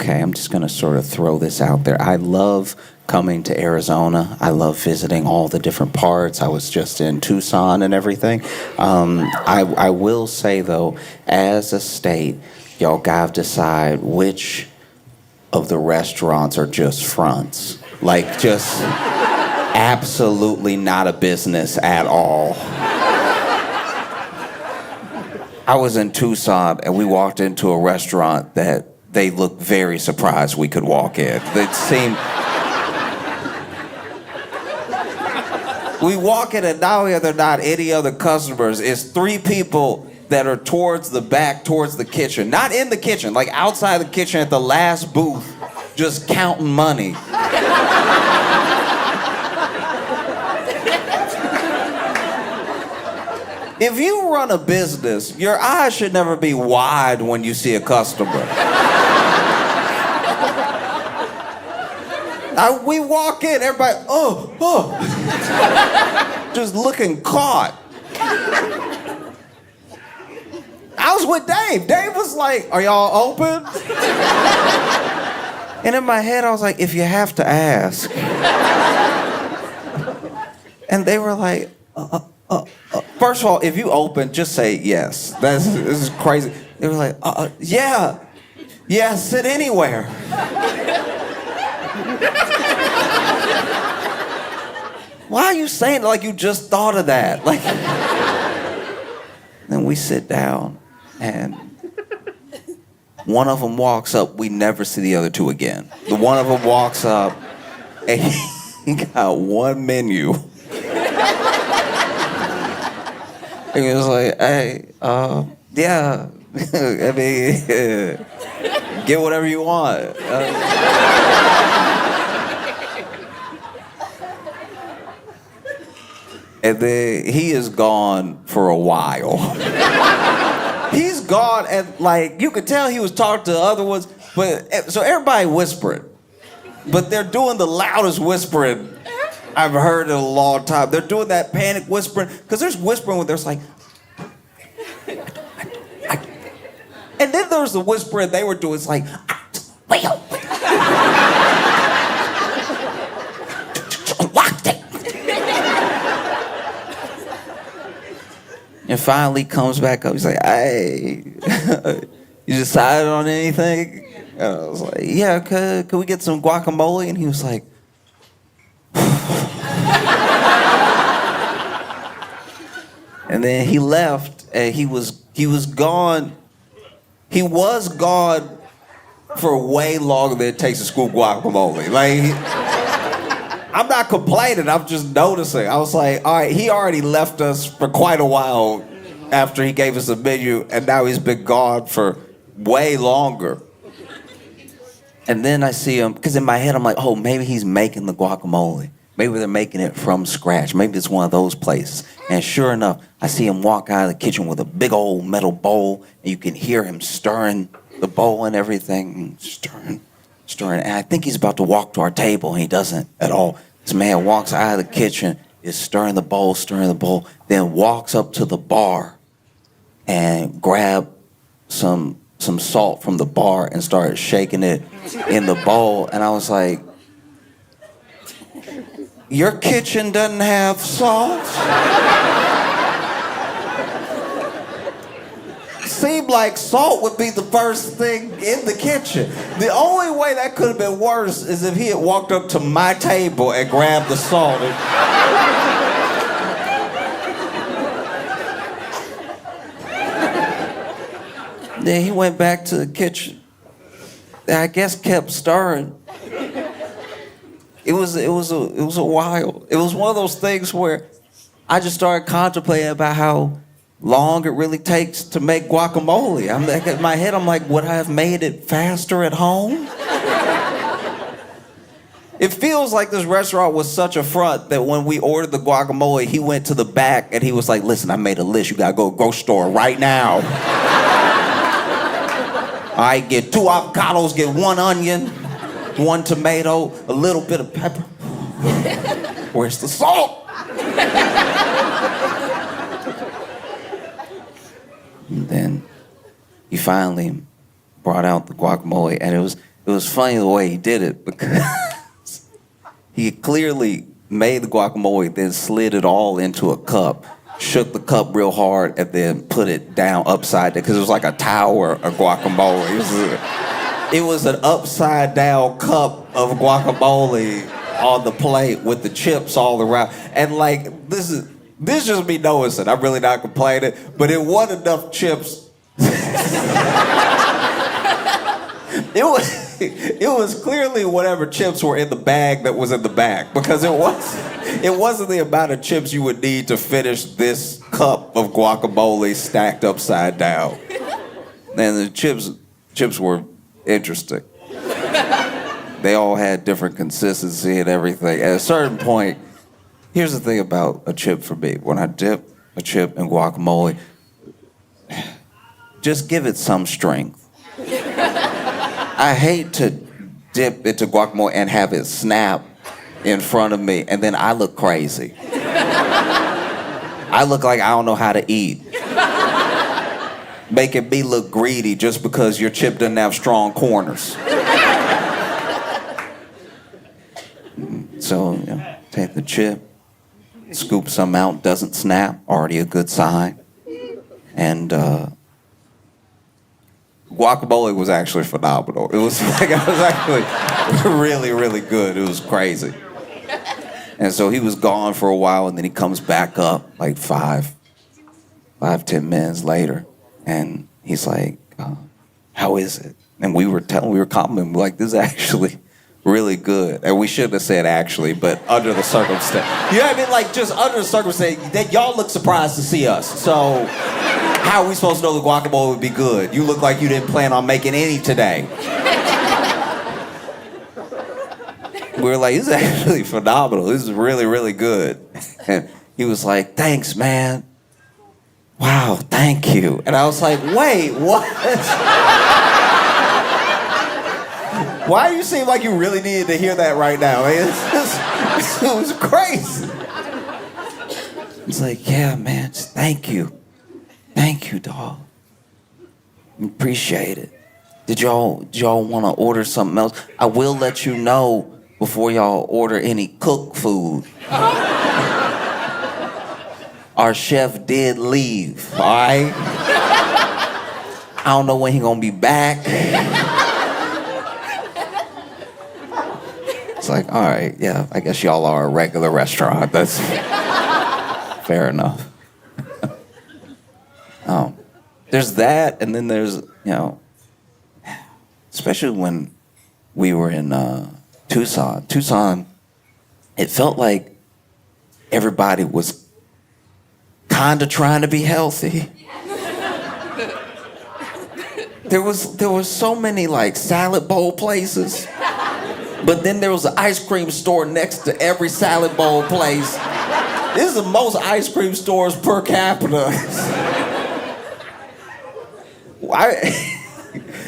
okay, I'm just going to sort of throw this out there. I love coming to Arizona. I love visiting all the different parts. I was just in Tucson and everything. I will say, though, as a state, y'all got to decide which of the restaurants are just fronts. Like, just absolutely not a business at all. I was in Tucson, and we walked into a restaurant that they looked very surprised we could walk in. It seemed... We walk in, and not only are there not any other customers, it's 3 people that are towards the back, towards the kitchen. Not in the kitchen, like outside the kitchen at the last booth, just counting money. If you run a business, your eyes should never be wide when you see a customer. We walk in, everybody, just looking caught. I was with Dave. Dave was like, are y'all open? And in my head, I was like, if you have to ask. And they were like, first of all, if you open, just say yes. This is crazy. They were like, yeah, sit anywhere. Why are you saying it like you just thought of that? Like, then we sit down, and one of them walks up. We never see the other 2 again. The one of them walks up, and he got one menu. He was like, hey, yeah, I mean, get whatever you want. And then he is gone for a while. He's gone, and like, you could tell he was talking to the other ones, but so everybody whispering. But they're doing the loudest whispering I've heard in a long time. They're doing that panic whispering, because there's whispering where there's like, and then there's the whispering they were doing, it's like, well. And finally comes back up. He's like, hey, you decided on anything? And I was like, yeah, could we get some guacamole? And he was like, and then he left, and he was gone. He was gone for way longer than it takes to scoop guacamole. Like, I'm not complaining, I'm just noticing. I was like, all right, he already left us for quite a while after he gave us a menu, and now he's been gone for way longer. And then I see him, because in my head I'm like, oh, maybe he's making the guacamole. Maybe they're making it from scratch. Maybe it's one of those places. And sure enough, I see him walk out of the kitchen with a big old metal bowl, and you can hear him stirring the bowl and everything, stirring. And I think he's about to walk to our table, and he doesn't at all. This man walks out of the kitchen, is stirring the bowl, then walks up to the bar and grabbed some salt from the bar and started shaking it in the bowl. And I was like, your kitchen doesn't have salt? Seemed like salt would be the first thing in the kitchen. The only way that could have been worse is if he had walked up to my table and grabbed the salt. Then he went back to the kitchen. I guess kept stirring. It was a while. It was one of those things where I just started contemplating about how long it really takes to make guacamole. I'm like, in my head, I'm like, would I have made it faster at home? It feels like this restaurant was such a front that when we ordered the guacamole, he went to the back and he was like, listen, I made a list. You gotta go to the grocery store right now. All right, get 2 avocados, get 1 onion, 1 tomato, a little bit of pepper. Where's the salt? And then he finally brought out the guacamole, and it was funny the way he did it because he clearly made the guacamole, then slid it all into a cup, shook the cup real hard, and then put it down upside down because it was like a tower of guacamole. It was an upside down cup of guacamole on the plate with the chips all around. And like, this just me noticing. I'm really not complaining, but it wasn't enough chips. It was clearly whatever chips were in the bag that was in the bag, because it wasn't the amount of chips you would need to finish this cup of guacamole stacked upside down. And the chips were interesting. They all had different consistency and everything. At a certain point, here's the thing about a chip for me. When I dip a chip in guacamole, just give it some strength. I hate to dip into guacamole and have it snap in front of me, and then I look crazy. I look like I don't know how to eat. Making me look greedy just because your chip doesn't have strong corners. So, take the chip, scoop some out, doesn't snap, already a good sign. And guacamole was actually phenomenal. It was actually really, really good. It was crazy. And so he was gone for a while, and then he comes back up like 10 minutes later. And he's like, how is it? And we were complimenting, like, this is actually really good. And we shouldn't have said actually, but under the circumstance. You know what I mean? Like, just under the circumstance, that y'all look surprised to see us. So how are we supposed to know the guacamole would be good? You look like you didn't plan on making any today. We were like, this is actually phenomenal. This is really, really good. And he was like, thanks, man. Wow, thank you. And I was like, wait, what? Why do you seem like you really needed to hear that right now? I mean, it was crazy. It's like, yeah, man, just thank you. Thank you, dog. Appreciate it. Did y'all want to order something else? I will let you know before y'all order any cooked food. Our chef did leave, all right? I don't know when he gonna be back. It's like, all right, yeah, I guess y'all are a regular restaurant. That's fair enough. There's that, and then there's, especially when we were in Tucson, it felt like everybody was kind of trying to be healthy. There was so many like salad bowl places, but then there was an ice cream store next to every salad bowl place. This is the most ice cream stores per capita.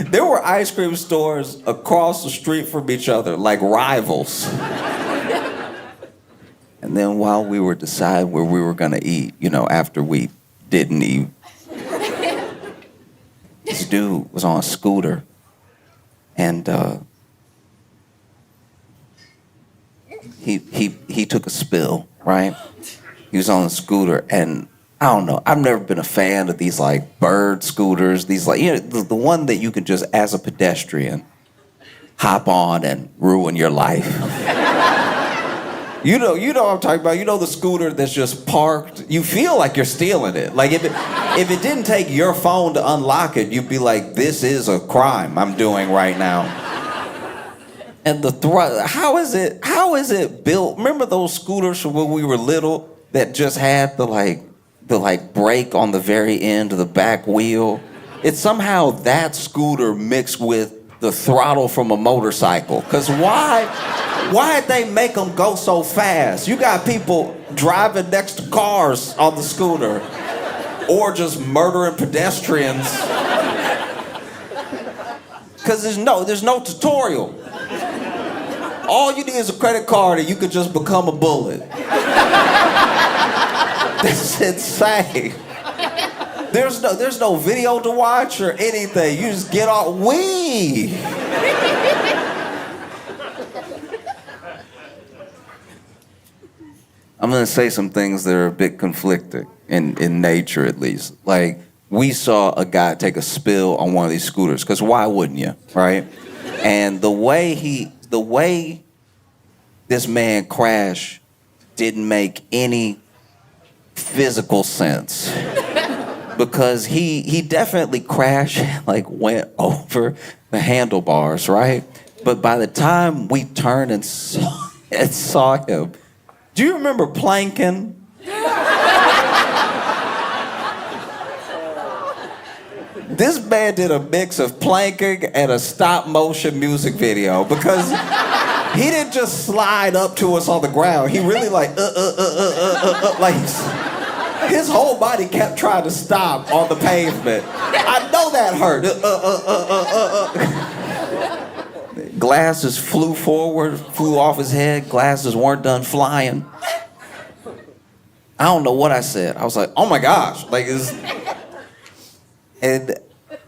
There were ice cream stores across the street from each other, like rivals. And then while we were deciding where we were gonna eat, after we didn't eat, this dude was on a scooter, and he took a spill, right? He was on a scooter, and I don't know, I've never been a fan of these like bird scooters, these like, the one that you can just, as a pedestrian, hop on and ruin your life. You know what I'm talking about. The scooter that's just parked. You feel like you're stealing it. Like if it didn't take your phone to unlock it, you'd be like, this is a crime I'm doing right now. And how is it built? Remember those scooters from when we were little that just had the brake on the very end of the back wheel? It's somehow that scooter mixed with the throttle from a motorcycle. Because why'd they make them go so fast? You got people driving next to cars on the scooter or just murdering pedestrians. Because there's no tutorial. All you need is a credit card and you could just become a bullet. That's insane. There's no video to watch or anything. You just get off. Wee! I'm gonna say some things that are a bit conflicting in nature, at least. Like, we saw a guy take a spill on one of these scooters, because why wouldn't you, right? And the way this man crashed didn't make any physical sense. Because he definitely crashed, like went over the handlebars, right? But by the time we turned and saw him, do you remember planking? This man did a mix of planking and a stop motion music video, because he didn't just slide up to us on the ground. He really like like his whole body kept trying to stop on the pavement. I know that hurt. Glasses flew forward, flew off his head. Glasses weren't done flying. I don't know what I said. I was like, oh my gosh. Like, and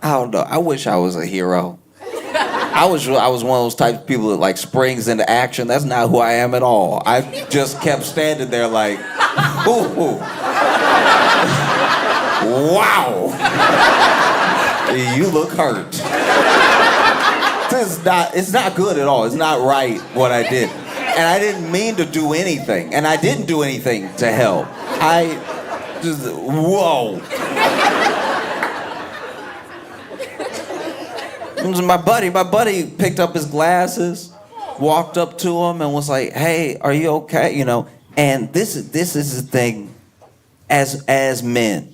I don't know. I wish I was a hero. I was one of those types of people that like springs into action. That's not who I am at all. I just kept standing there like, ooh. Wow. You look hurt. It's not good at all. It's not right what I did. And I didn't mean to do anything. And I didn't do anything to help. I just, whoa. It was my buddy picked up his glasses, walked up to him and was like, hey, are you okay? You know, and this is the thing as men.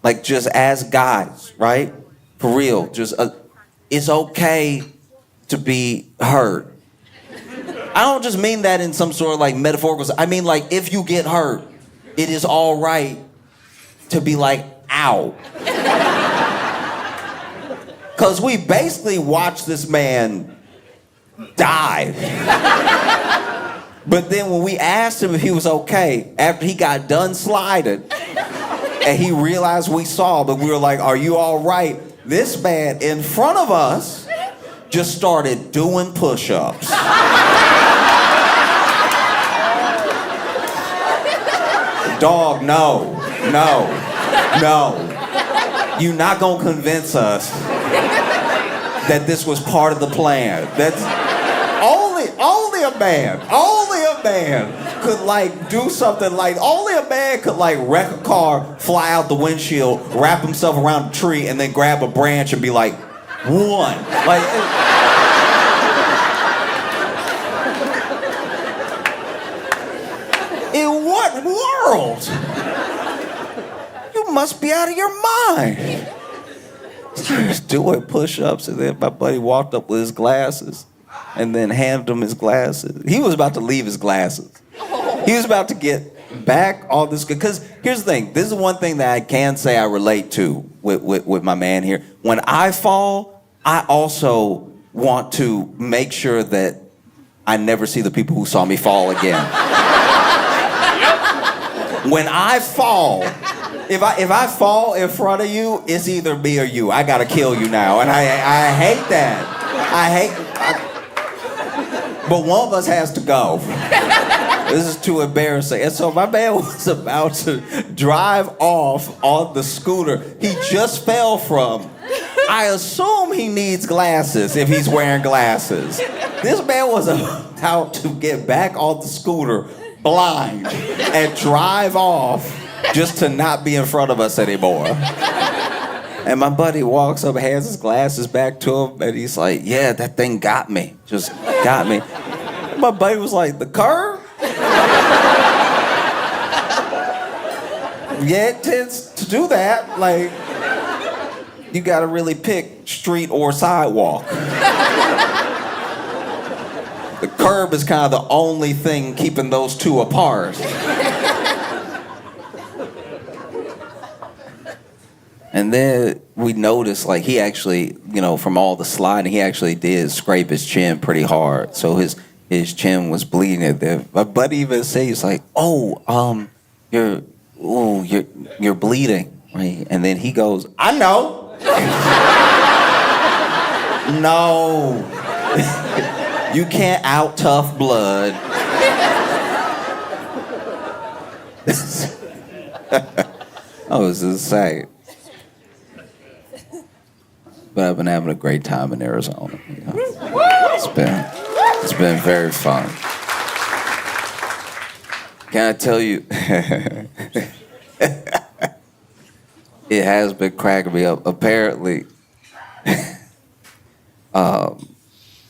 Like, just as guys, right? For real, just it's okay to be hurt. I don't just mean that in some sort of like metaphorical sense. I mean, like, if you get hurt, it is all right to be like, ow. Because we basically watched this man die. But then when we asked him if he was okay, after he got done sliding, and he realized we saw, but we were like, are you all right? This man in front of us just started doing push-ups. Dog, no. You're not gonna convince us that this was part of the plan. That's only a man could like do something like, only a man could like wreck a car, fly out the windshield, wrap himself around a tree, and then grab a branch and be like, one. Like, in what world? You must be out of your mind. Doing push-ups, and then my buddy walked up with his glasses and then handed him his glasses. He was about to leave his glasses. He was about to get back all this, because here's the thing. This is one thing that I can say I relate to with my man here. When I fall, I also want to make sure that I never see the people who saw me fall again. When I fall, if I fall in front of you, it's either me or you. I gotta kill you now, and I hate that. But one of us has to go. This is too embarrassing. And so my man was about to drive off on the scooter he just fell from. I assume he needs glasses if he's wearing glasses. This man was about to get back on the scooter blind and drive off just to not be in front of us anymore. And my buddy walks up, hands his glasses back to him, and he's like, yeah, that thing got me. Just got me. And my buddy was like, the curve? Yeah, it tends to do that. Like, you gotta really pick street or sidewalk. The curb is kind of the only thing keeping those two apart. And then we noticed, like, he actually, you know, from all the sliding, he actually did scrape his chin pretty hard. So his chin was bleeding. My buddy even said, he's like, you're bleeding, right? And then he goes, I know. No. You can't out tough blood. Oh, it's insane. But I've been having a great time in Arizona. You know? It's been very fun. Can I tell you? It has been cracking me up. Apparently,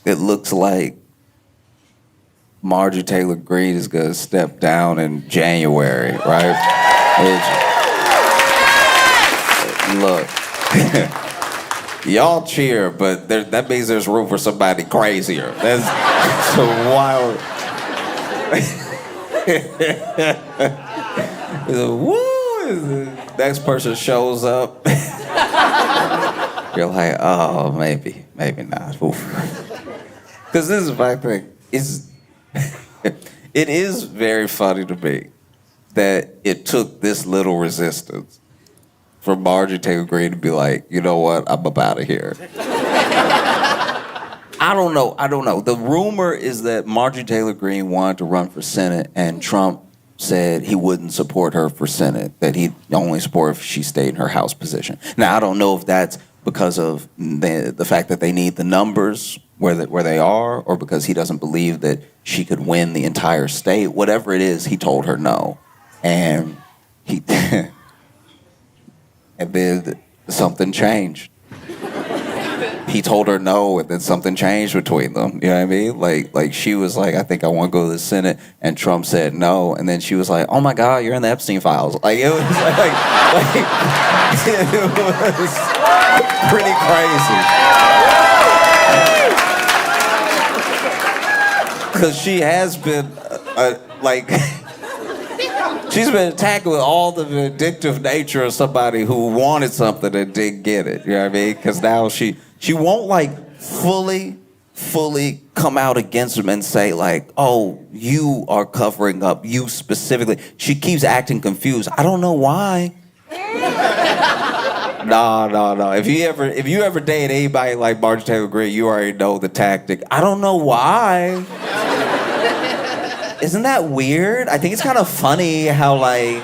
it looks like Marjorie Taylor Greene is gonna step down in January, right? Look, y'all cheer, but that means there's room for somebody crazier. That's so wild. Woo! The next person shows up. You're like, oh, maybe not. Because this is my thing. It is very funny to me that it took this little resistance for Marjorie Taylor Greene to be like, you know what, I'm up out of here. I don't know. The rumor is that Marjorie Taylor Greene wanted to run for Senate, and Trump said he wouldn't support her for Senate, that he'd only support if she stayed in her House position. Now, I don't know if that's because of the fact that they need the numbers where they are, or because he doesn't believe that she could win the entire state. Whatever it is, he told her no. And and then something changed. He told her no, and then something changed between them. You know what I mean? Like she was like, I think I want to go to the Senate, and Trump said no, and then she was like, oh my God, you're in the Epstein files. Like it was like it was pretty crazy. Because she has been she's been attacked with all the vindictive nature of somebody who wanted something and didn't get it. You know what I mean? Because now she won't like fully come out against him and say like, oh, you are covering up, you specifically. She keeps acting confused. I don't know why. No. If you ever date anybody like Marjorie Taylor Greene, you already know the tactic. I don't know why. Isn't that weird? I think it's kind of funny how like...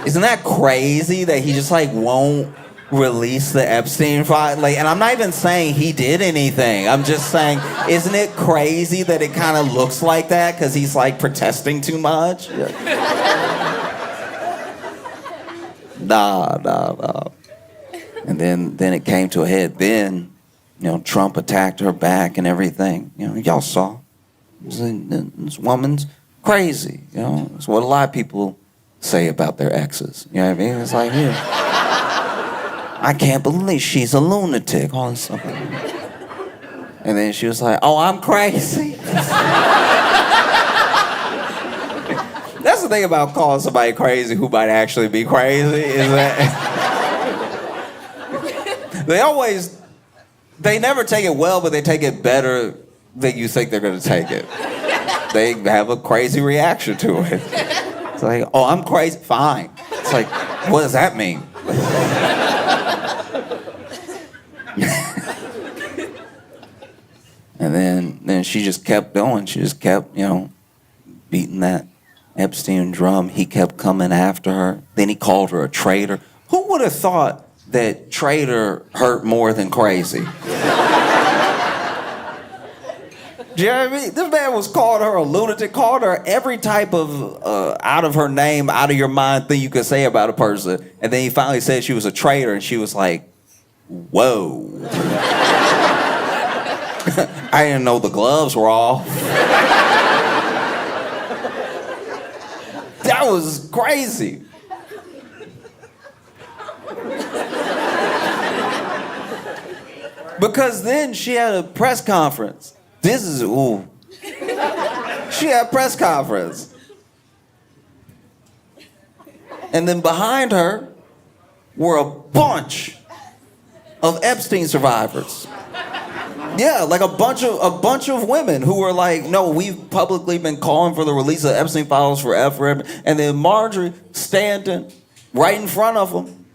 Isn't that crazy that he just like won't release the Epstein file? Like, and I'm not even saying he did anything. I'm just saying, isn't it crazy that it kind of looks like that because he's like protesting too much? Nah. And then it came to a head. Then, you know, Trump attacked her back and everything. You know, y'all saw. This woman's crazy. You know, it's what a lot of people say about their exes. You know what I mean? It's like, yeah, I can't believe she's a lunatic. All this stuff. And then she was like, oh, I'm crazy. That's the thing about calling somebody crazy who might actually be crazy, is that they never take it well, but they take it better than you think they're going to take it. They have a crazy reaction to it. It's like, oh, I'm crazy. Fine. It's like, what does that mean? And then she just kept going. She just kept, you know, beating that Epstein drum. He kept coming after her. Then he called her a traitor. Who would have thought that traitor hurt more than crazy? Do you know what I mean? This man was calling her a lunatic, called her every type of out of her name, out of your mind thing you could say about a person. And then he finally said she was a traitor, and she was like, whoa. I didn't know the gloves were off. That was crazy. Because then she had a press conference. She had a press conference. And then behind her were a bunch of Epstein survivors. Yeah, like a bunch of women who were like, no, we've publicly been calling for the release of Epstein files forever. And then Marjorie standing right in front of them,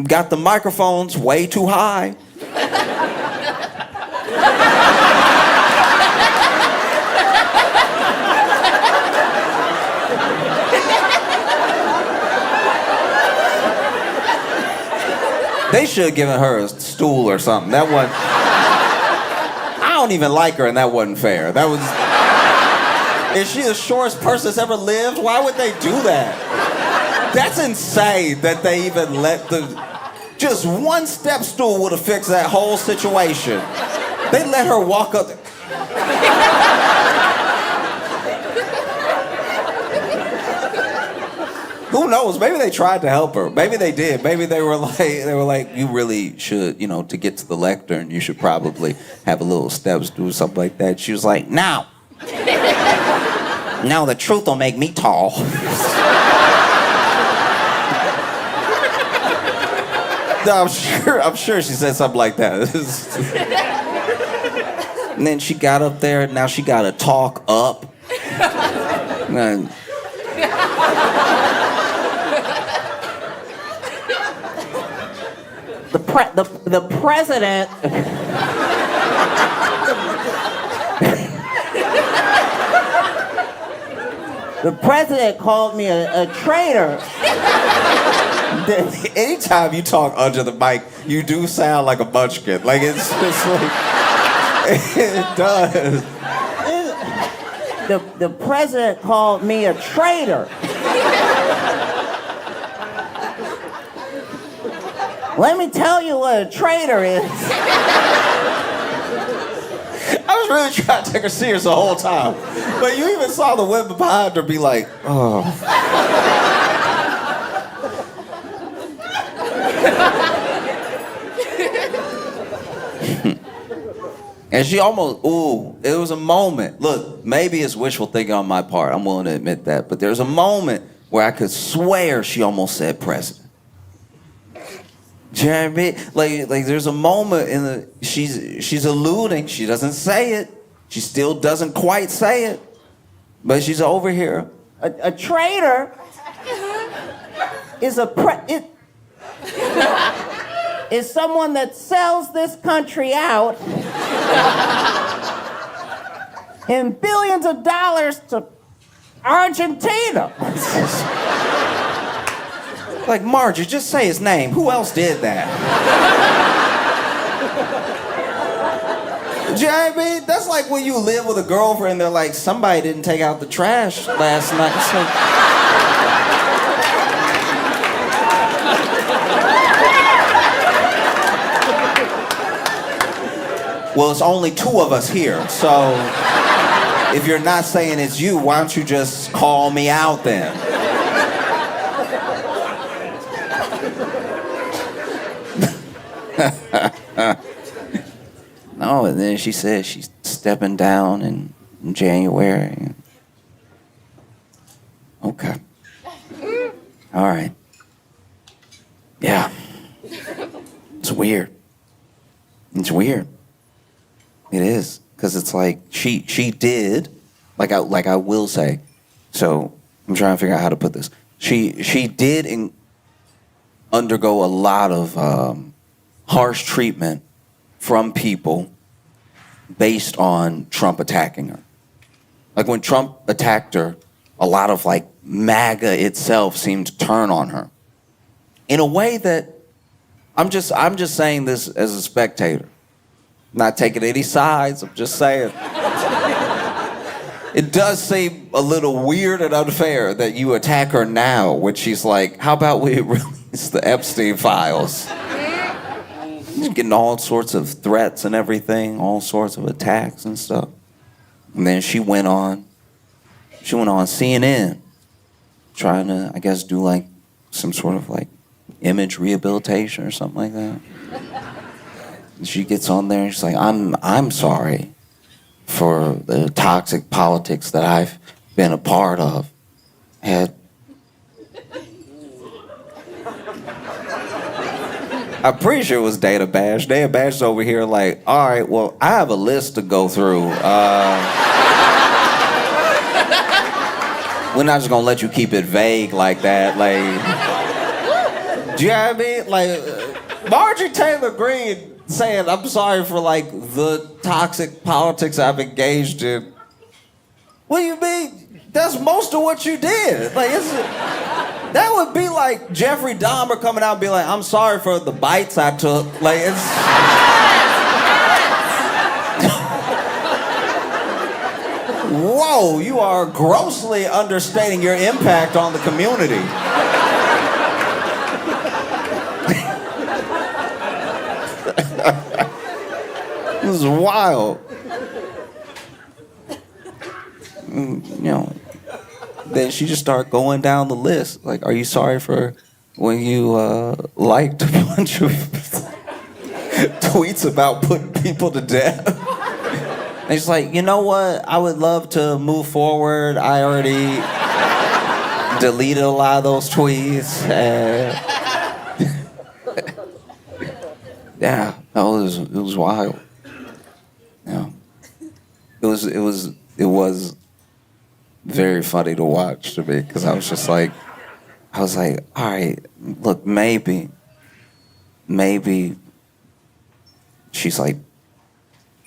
got the microphones way too high. They should have given her a stool or something. That wasn't... I don't even like her, and that wasn't fair. That was... Is she the shortest person that's ever lived? Why would they do that? That's insane that they even let the... Just one step stool would have fixed that whole situation. They let her walk up... Who knows? Maybe they tried to help her. Maybe they did. Maybe they were like, you really should, to get to the lectern, you should probably have a little steps, do something like that. She was like, now the truth will make me tall. No, I'm sure she said something like that. And then she got up there, now she got to talk up. And, the president... The president called me a traitor. Anytime you talk under the mic, you do sound like a munchkin. Like, it's just like... It does. The president called me a traitor. Let me tell you what a traitor is. I was really trying to take her serious the whole time. But you even saw the women behind her be like, oh. And she almost, it was a moment. Look, maybe it's wishful thinking on my part. I'm willing to admit that. But there's a moment where I could swear she almost said president. Do you know what I mean? Like there's a moment in the, she's alluding. She doesn't say it. She still doesn't quite say it. But she's over here. A traitor is is someone that sells this country out in billions of dollars to Argentina. Like, Marjorie, just say his name. Who else did that? Do you know what I mean? That's like when you live with a girlfriend, they're like, somebody didn't take out the trash last night. It's like... Well, it's only two of us here, so if you're not saying it's you, why don't you just call me out then? No, and then she said she's stepping down in January. Okay. All right. Yeah. It's weird. It's weird. It is, because it's like she did, like I will say. So I'm trying to figure out how to put this. She did undergo a lot of harsh treatment from people based on Trump attacking her. Like when Trump attacked her, a lot of like MAGA itself seemed to turn on her in a way that I'm just saying this as a spectator. Not taking any sides, I'm just saying. It does seem a little weird and unfair that you attack her now when she's like, how about we release the Epstein files? She's getting all sorts of threats and everything, all sorts of attacks and stuff. And then she went on CNN, trying to, I guess, do like some sort of like image rehabilitation or something like that. And she gets on there and she's like, I'm sorry for the toxic politics that I've been a part of. I'm pretty sure it was Dana Bash. Dana Bash is over here like, all right, well, I have a list to go through. We're not just gonna let you keep it vague like that. Like, do you know what I mean? Like, Marjorie Taylor Greene saying, I'm sorry for like the toxic politics I've engaged in. What do you mean? That's most of what you did. Like, That would be like Jeffrey Dahmer coming out and be like, I'm sorry for the bites I took. Like, it's... Whoa, you are grossly understating your impact on the community. This is wild. Then she just started going down the list. Like, are you sorry for when you liked a bunch of tweets about putting people to death? And she's like, you know what? I would love to move forward. I already deleted a lot of those tweets. Yeah, it was wild. Yeah, it was very funny to watch to me because I was like, all right, look, maybe she's like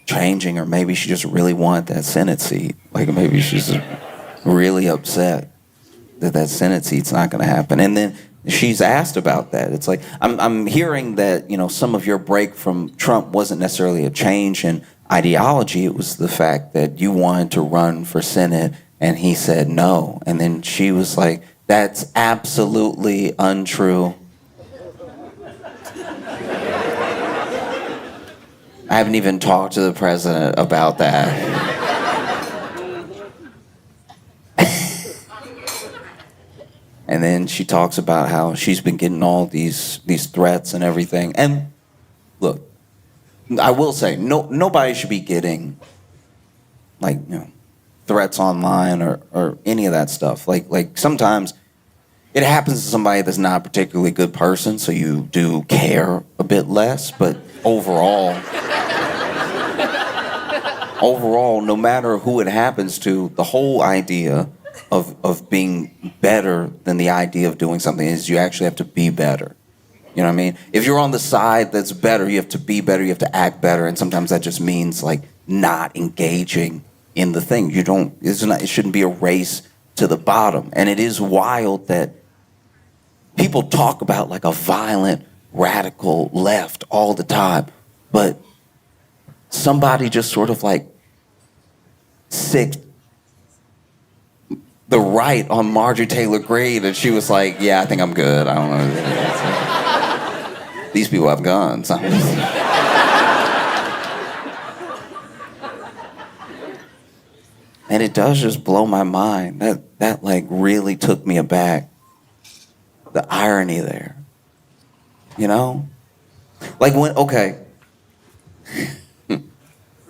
changing, or maybe she just really wanted that Senate seat. Like maybe she's really upset that Senate seat's not going to happen. And then she's asked about that. It's like I'm hearing that some of your break from Trump wasn't necessarily a change in ideology. It was the fact that you wanted to run for Senate and he said no. And then she was like, that's absolutely untrue. I haven't even talked to the president about that. And then she talks about how she's been getting all these threats and everything. And look, I will say, nobody should be getting threats online or any of that stuff. Like sometimes it happens to somebody that's not a particularly good person, so you do care a bit less. But overall, no matter who it happens to, the whole idea of being better than the idea of doing something is you actually have to be better. You know what I mean? If you're on the side that's better, you have to be better, you have to act better, and sometimes that just means like not engaging in the thing. It shouldn't be a race to the bottom. And it is wild that people talk about like a violent, radical left all the time, but somebody just sort of like sicked the right on Marjorie Taylor Greene, and she was like, yeah, I think I'm good. I don't know. These people have guns. And it does just blow my mind. That like really took me aback. The irony there. Like okay.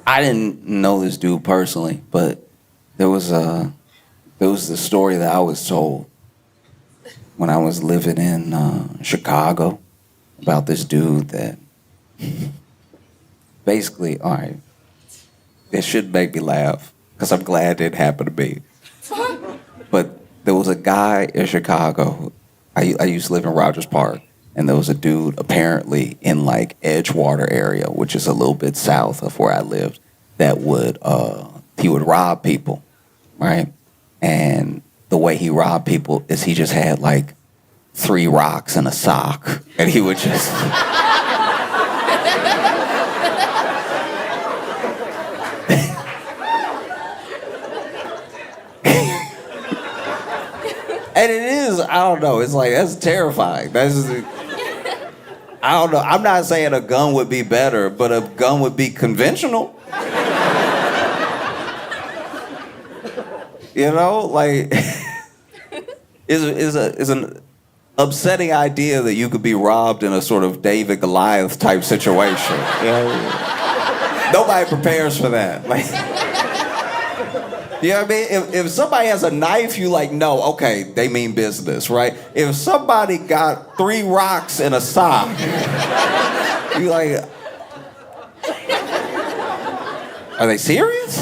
I didn't know this dude personally, but there was the story that I was told when I was living in Chicago about this dude that basically, all right, it should make me laugh because I'm glad it happened to me. But there was a guy in Chicago. I used to live in Rogers Park, and there was a dude apparently in like Edgewater area, which is a little bit south of where I lived, that he would rob people, right? And the way he robbed people is he just had like 3 rocks and a sock, and he would just and it is, I don't know, it's like, that's terrifying. I don't know, I'm not saying a gun would be better, but a gun would be conventional. Like, is an upsetting idea that you could be robbed in a sort of David Goliath type situation. Nobody prepares for that. Like, you know what I mean? If somebody has a knife, you like, no, okay, they mean business, right? If somebody got 3 rocks and a sock, you like, are they serious?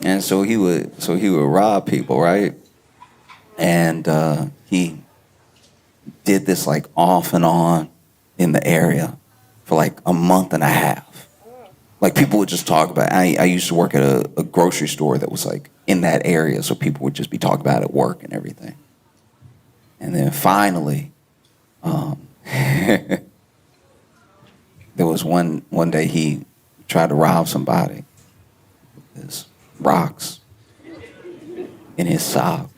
And so he would rob people, right? And he did this like off and on in the area for like a month and a half. Like people would just talk about it. I used to work at a grocery store that was like in that area, so people would just be talking about it at work and everything. And then finally, there was one day he tried to rob somebody. There's rocks in his sock.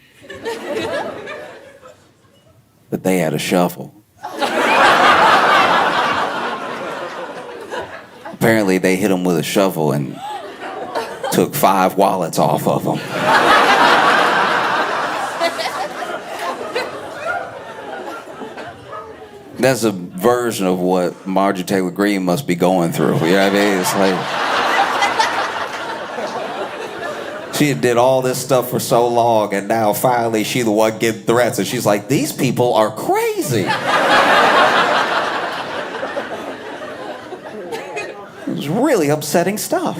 But they had a shovel. Apparently they hit him with a shovel and took 5 wallets off of him. That's a version of what Marjorie Taylor Greene must be going through. You know what I mean? It's like she did all this stuff for so long, and now finally she the one getting threats, and she's like, these people are crazy. It was really upsetting stuff.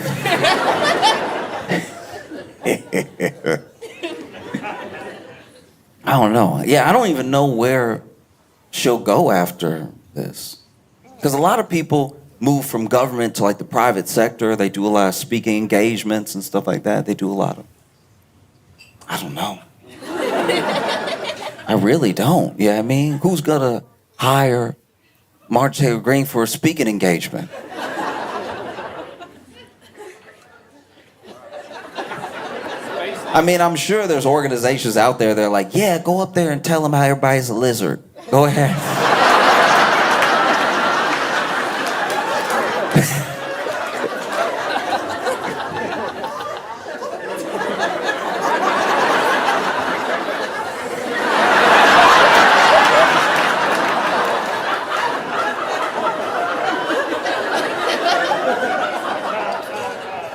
I don't know. Yeah, I don't even know where she'll go after this. Because a lot of people move from government to like the private sector. They do a lot of speaking engagements and stuff like that. They do a lot of, I don't know. I really don't. Yeah, I mean, who's gonna hire Marjorie Taylor Greene for a speaking engagement? I mean, I'm sure there's organizations out there that are like, yeah, go up there and tell them how everybody's a lizard. Go ahead.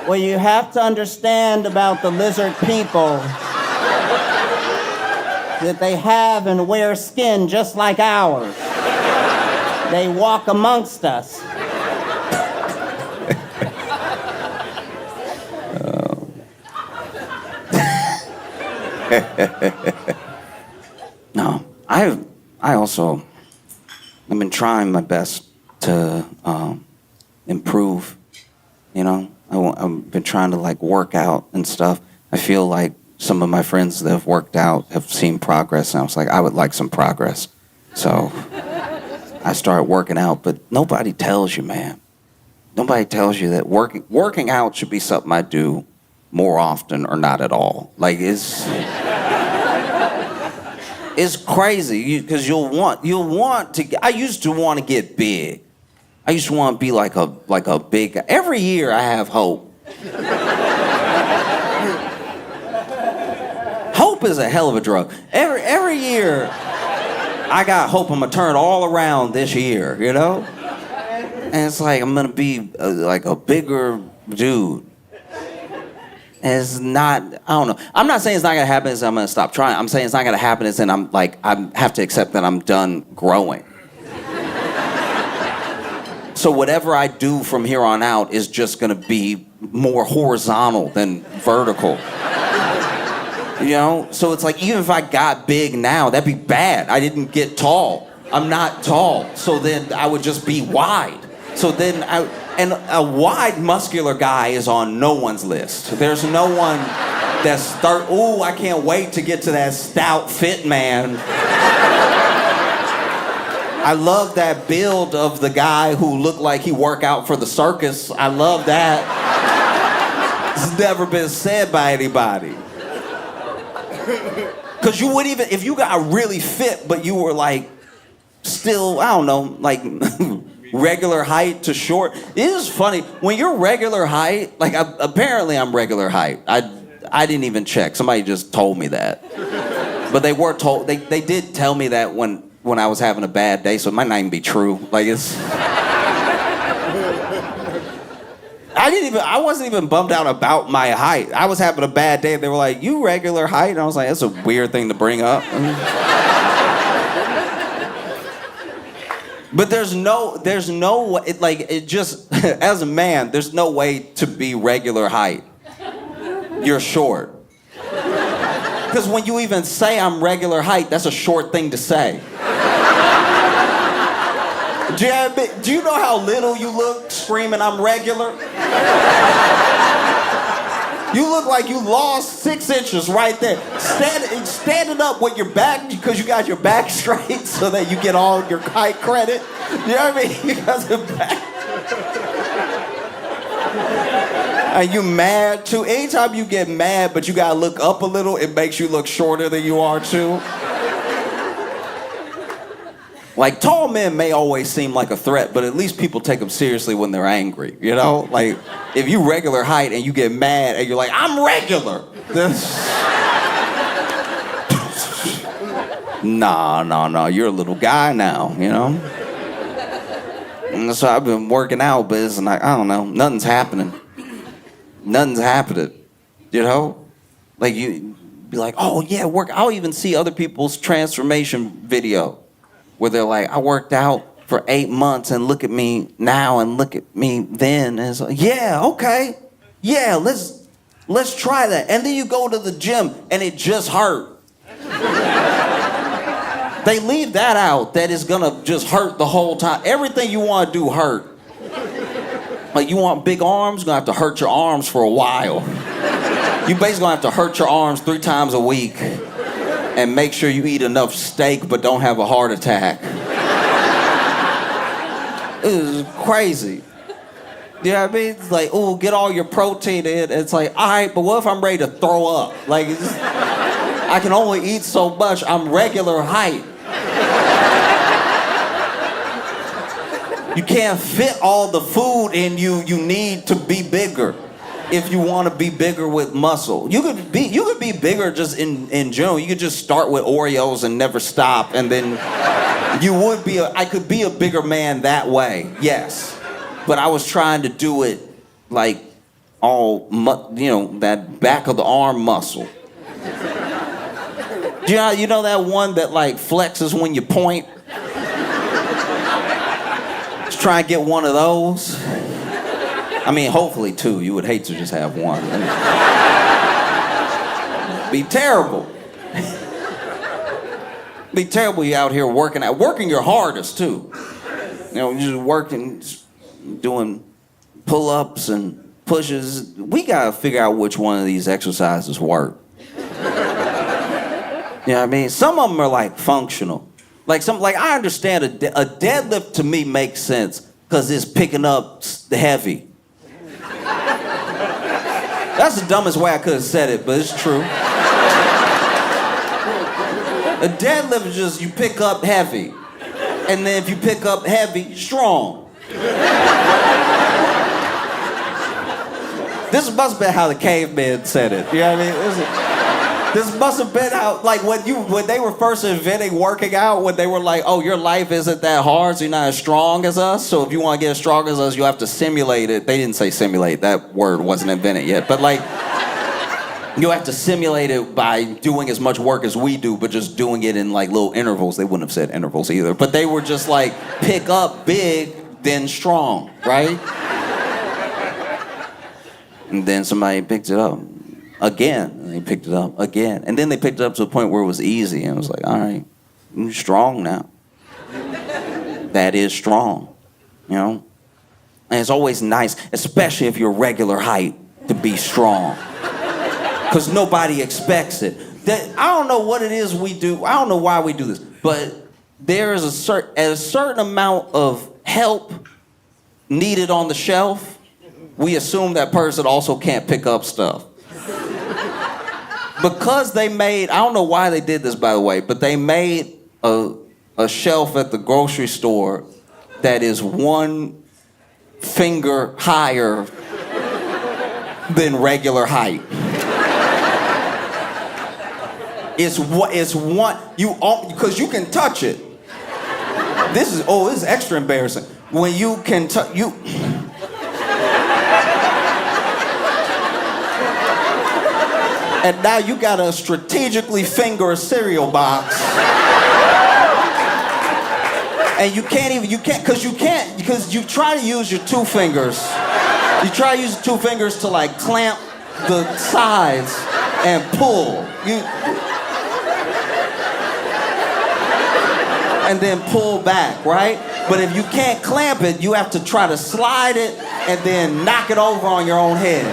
What you have to understand about the lizard people that they have and wear skin just like ours. They walk amongst us. No, I've been trying my best to improve, you know. I've been trying to like work out and stuff. I feel like some of my friends that have worked out have seen progress, and I was like, I would like some progress. So I started working out, but nobody tells you, man. Nobody tells you that working out should be something I do more often or not at all. Like it's crazy because you'll want to. I used to want to get big. I used to want to be like a big. Every year I have hope. Hope is a hell of a drug. Every year I got hope I'm gonna turn it all around this year, you know? And it's like I'm gonna be like a bigger dude. And it's not, I don't know. I'm not saying it's not gonna happen as I'm gonna stop trying. I'm saying it's not gonna happen as in I have to accept that I'm done growing. So whatever I do from here on out is just gonna be more horizontal than vertical. You know? So it's like, even if I got big now, that'd be bad. I didn't get tall. I'm not tall. So then I would just be wide. So then and a wide, muscular guy is on no one's list. There's no one that's ooh, I can't wait to get to that stout, fit man. I love that build of the guy who looked like he worked out for the circus. I love that. It's never been said by anybody. Because you would even, if you got really fit, but you were like, still, I don't know, like regular height to short. It is funny, when you're regular height, like apparently I'm regular height. I didn't even check. Somebody just told me that. But they were told, they did tell me that when I was having a bad day, so it might not even be true. Like it's... I wasn't even bummed out about my height. I was having a bad day, and they were like, you regular height? And I was like, that's a weird thing to bring up. But there's no way, as a man, there's no way to be regular height. You're short. Because when you even say I'm regular height, that's a short thing to say. Do you know how little you look screaming I'm regular? You look like you lost 6 inches right there. Standing up with your back, because you got your back straight so that you get all your height credit. You know what I mean? You got the back. And you mad too. Anytime you get mad, but you gotta look up a little, it makes you look shorter than you are too. Like, tall men may always seem like a threat, but at least people take them seriously when they're angry, you know? Like, if you regular height and you get mad and you're like, I'm regular. No, you're a little guy now, you know? And so I've been working out, but it's like, I don't know, nothing's happening. Nothing's happening, you know? Like, you be like, oh yeah, work. I'll even see other people's transformation video where they're like, I worked out for 8 months and look at me now and look at me then. And it's like, yeah, okay. Yeah, let's try that. And then you go to the gym and it just hurt. They leave that out, that is gonna just hurt the whole time. Everything you wanna do hurt. Like, you want big arms, you're gonna have to hurt your arms for a while. You basically gonna have to hurt your arms 3 times a week and make sure you eat enough steak but don't have a heart attack. It's crazy. You know what I mean? It's like, oh, get all your protein in. It's like, all right, but what if I'm ready to throw up? Like, I can only eat so much. I'm regular height. You can't fit all the food in you. You need to be bigger if you want to be bigger with muscle. You could be bigger just in general. You could just start with Oreos and never stop, and then I could be a bigger man that way. Yes, but I was trying to do it like that back of the arm muscle. You know that one that like flexes when you point? Just try and get one of those. I mean, hopefully 2. You would hate to just have one. Be terrible. Be terrible. You out here working your hardest too. You know, just working, doing pull-ups and pushes. We gotta figure out which one of these exercises work. You know what I mean? Some of them are like functional. Like I understand a deadlift to me makes sense because it's picking up the heavy. That's the dumbest way I could have said it, but it's true. A deadlift is just you pick up heavy. And then if you pick up heavy, strong. This must have been how the cavemen said it. You know what I mean? This must have been how, like, when they were first inventing working out, when they were like, oh, your life isn't that hard, so you're not as strong as us, so if you want to get as strong as us, you have to simulate it. They didn't say simulate, that word wasn't invented yet, but like, you have to simulate it by doing as much work as we do, but just doing it in like little intervals. They wouldn't have said intervals either, but they were just like, pick up big, then strong, right? And then somebody picked it up. Again, and they picked it up again. And then they picked it up to the point where it was easy. And it was like, all right, you're strong now. That is strong, you know? And it's always nice, especially if you're regular height, to be strong. Because nobody expects it. I don't know what it is we do. I don't know why we do this. But there is a certain amount of help needed on the shelf, we assume that person also can't pick up stuff. Because they made, I don't know why they did this, by the way, but they made a shelf at the grocery store that is 1 finger higher than regular height. It's one, because you can touch it. This is extra embarrassing. When you can touch, and now you gotta strategically finger a cereal box. And because you try to use your 2 fingers. You try to use 2 fingers to like clamp the sides and pull. And then pull back, right? But if you can't clamp it, you have to try to slide it and then knock it over on your own head.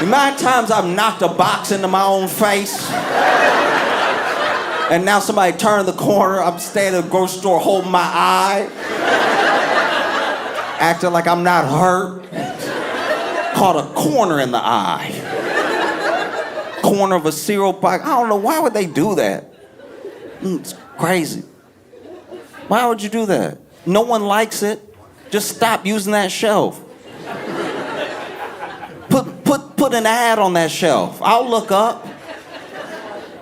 The amount of times I've knocked a box into my own face. And now somebody turned the corner, I'm standing at the grocery store holding my eye. Acting like I'm not hurt. Caught a corner in the eye. Corner of a cereal box. I don't know, why would they do that? It's crazy. Why would you do that? No one likes it. Just stop using that shelf. Put an ad on that shelf. I'll look up.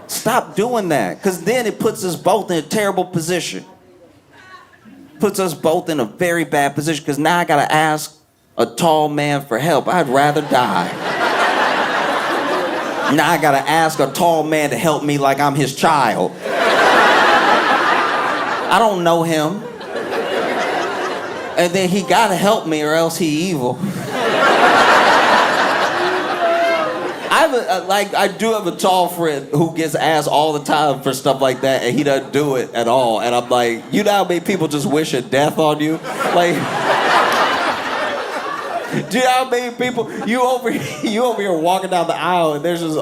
Stop doing that, because then it puts us both in a terrible position. Puts us both in a very bad position, because now I gotta ask a tall man for help. I'd rather die. Now I gotta ask a tall man to help me like I'm his child. I don't know him. And then he gotta help me or else he evil. I do have a tall friend who gets asked all the time for stuff like that, and he doesn't do it at all. And I'm like, you know how many people just wish a death on you? Like, do you know how many people, you over here walking down the aisle, and there's just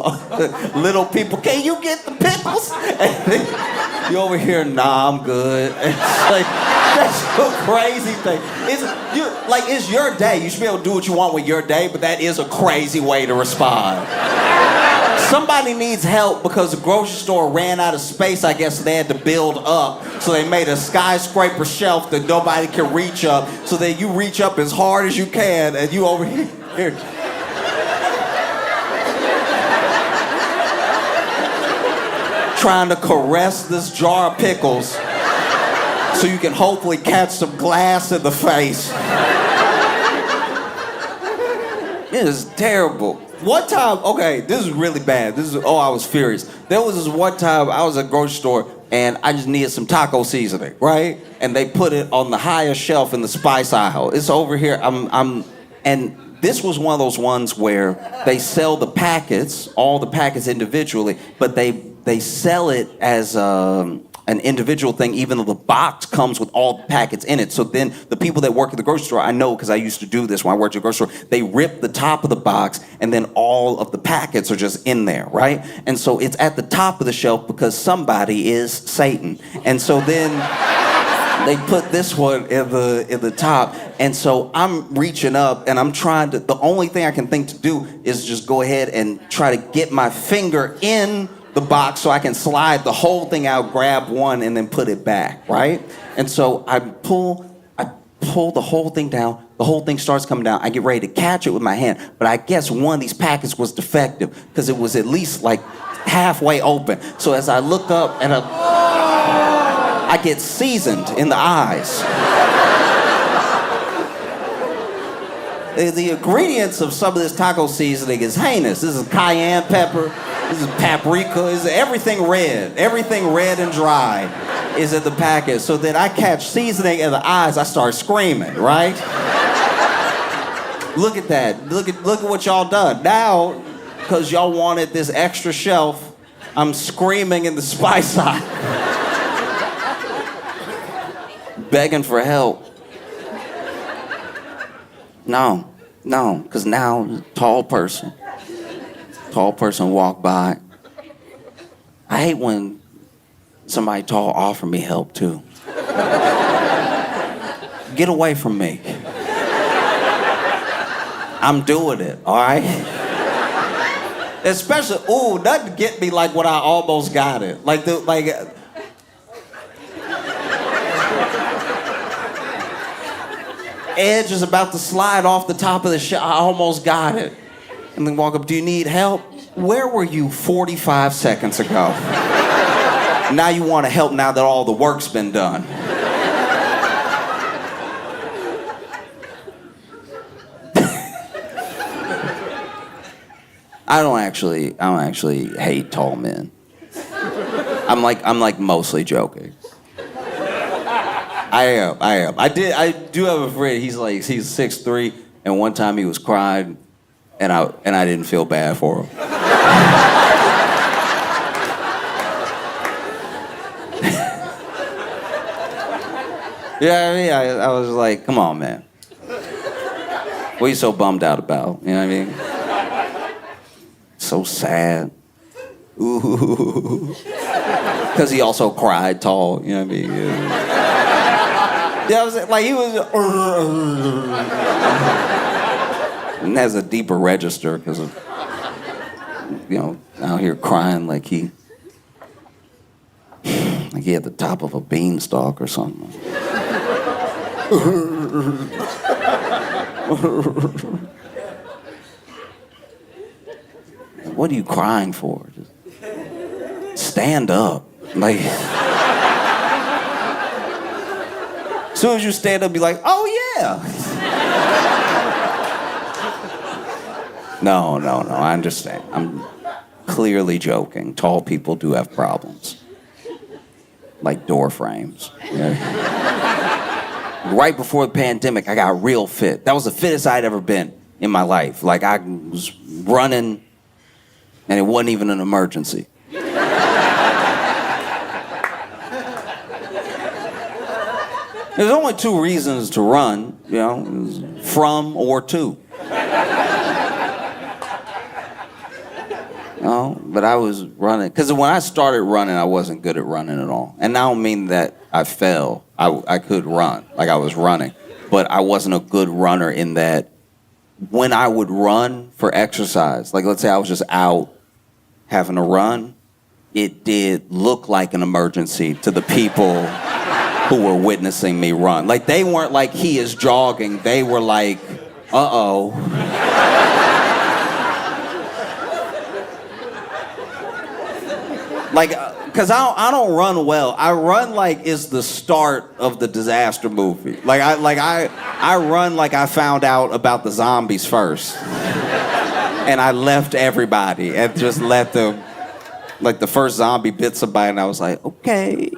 little people, can you get the pickles? And then you over here, nah, I'm good. It's like, that's a crazy thing. It's your day. You should be able to do what you want with your day, but that is a crazy way to respond. Somebody needs help because the grocery store ran out of space, I guess, so they had to build up. So they made a skyscraper shelf that nobody can reach up, so that you reach up as hard as you can, and you over here. Trying to caress this jar of pickles so you can hopefully catch some glass in the face. It is terrible. One time, okay, this is really bad. I was furious. There was this one time I was at a grocery store and I just needed some taco seasoning, right? And they put it on the highest shelf in the spice aisle. It's over here. And this was one of those ones where they sell the packets, all the packets individually, but they sell it as an individual thing, even though the box comes with all the packets in it. So then the people that work at the grocery store, I know because I used to do this when I worked at the grocery store, they rip the top of the box and then all of the packets are just in there, right? And so it's at the top of the shelf because somebody is Satan. And so then they put this one in the top. And so I'm reaching up and I'm trying to, the only thing I can think to do is just go ahead and try to get my finger in the box so I can slide the whole thing out, grab one, and then put it back, right? And so I pull the whole thing down. The whole thing starts coming down. I get ready to catch it with my hand, but I guess one of these packets was defective because it was at least like halfway open. So as I look up and I get seasoned in the eyes. The ingredients of some of this taco seasoning is heinous. This is cayenne pepper. This is paprika. This is everything red. Everything red and dry is in the packet. So then I catch seasoning in the eyes. I start screaming, right? Look at that. Look at what y'all done. Now, because y'all wanted this extra shelf, I'm screaming in the spice aisle. Begging for help. No, because now, tall person walk by. I hate when somebody tall offer me help too. Get away from me. I'm doing it, all right? Especially, nothing get me like when I almost got it. Edge is about to slide off the top of the shelf. I almost got it. And then walk up, do you need help? Where were you 45 seconds ago? Now you want to help now that all the work's been done. I don't actually hate tall men. I'm like mostly joking. I am. I do have a friend, he's 6'3", and one time he was crying, and I didn't feel bad for him. Yeah, I mean, I was like, come on, man. What are you so bummed out about? You know what I mean? so sad. Ooh. Because he also cried tall, you know what I mean? Yeah, I was like he was... and has a deeper register because of, out here crying like he at the top of a beanstalk or something. What are you crying for? Just stand up. Like, as soon as you stand up, be like, oh yeah. No, I understand. I'm clearly joking. Tall people do have problems. Like door frames. Right before the pandemic, I got real fit. That was the fittest I'd ever been in my life. Like, I was running, and it wasn't even an emergency. There's only two reasons to run, from or to. But I was running, because when I started running, I wasn't good at running at all. And I don't mean that I fell. I could run, like I was running. But I wasn't a good runner in that when I would run for exercise, like let's say I was just out having a run, it did look like an emergency to the people who were witnessing me run. Like, they weren't like, he is jogging. They were like, uh-oh. Like, because I don't run well. I run like it's the start of the disaster movie. I run like I found out about the zombies first. And I left everybody and just let them, like the first zombie bit somebody and I was like, okay.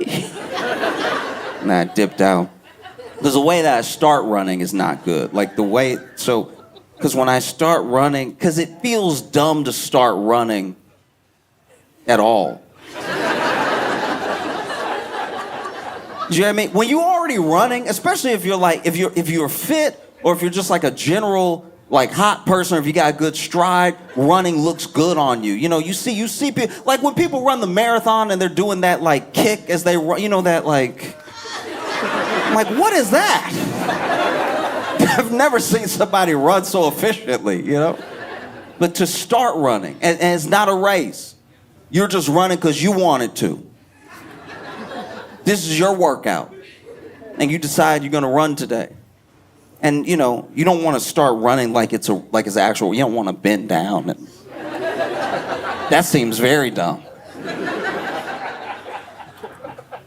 And I dipped out. Because the way that I start running is not good. Because when I start running, because it feels dumb to start running at all. Do you know what I mean? When you're already running, especially if you're fit, or if you're just like a general like hot person, or if you got a good stride, running looks good on you. You see people, like when people run the marathon and they're doing that like kick as they run, that like, I'm like, what is that? I've never seen somebody run so efficiently, But to start running, and it's not a race. You're just running because you wanted to. This is your workout. And you decide you're going to run today. And, you don't want to start running like it's actual. You don't want to bend down. That seems very dumb.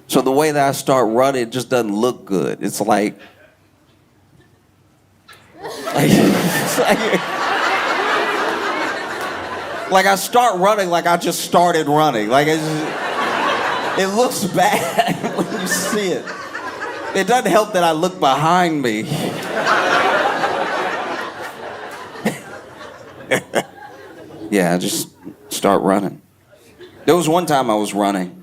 So the way that I start running, it just doesn't look good. It's like I start running like I just started running. Like it looks bad when you see it. It doesn't help that I look behind me. Yeah, I just start running. There was one time I was running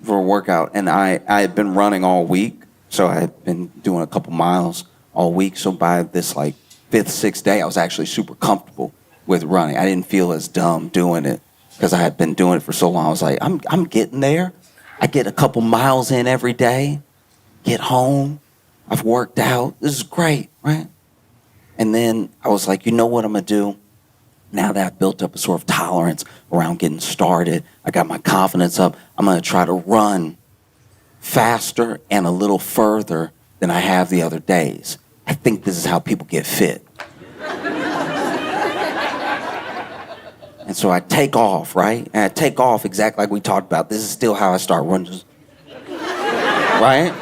for a workout, and I had been running all week, so I had been doing a couple miles all week. So by this like 5th, 6th day, I was actually super comfortable with running. I didn't feel as dumb doing it because I had been doing it for so long. I was like, I'm getting there. I get a couple miles in every day, get home, I've worked out. This is great, right? And then I was like, you know what I'm gonna do? Now that I've built up a sort of tolerance around getting started, I got my confidence up, I'm gonna try to run faster and a little further than I have the other days. I think this is how people get fit. And so I take off, right? And I take off exactly like we talked about. This is still how I start running. Right?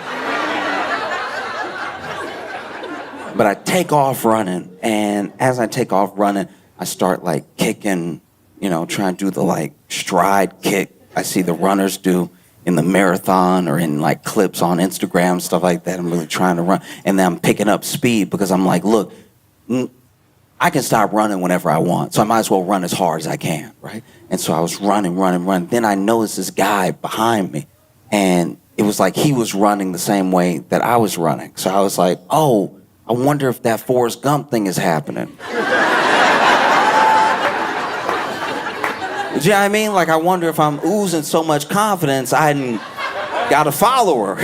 But I take off running, and as I take off running, I start like kicking, trying to do the like stride kick I see the runners do in the marathon or in like clips on Instagram, stuff like that. I'm really trying to run. And then I'm picking up speed because I'm like, look, I can stop running whenever I want, so I might as well run as hard as I can, right? And so I was running. Then I noticed this guy behind me, and it was like he was running the same way that I was running. So I was like, oh, I wonder if that Forrest Gump thing is happening. Do you know what I mean? Like, I wonder if I'm oozing so much confidence, I hadn't got a follower.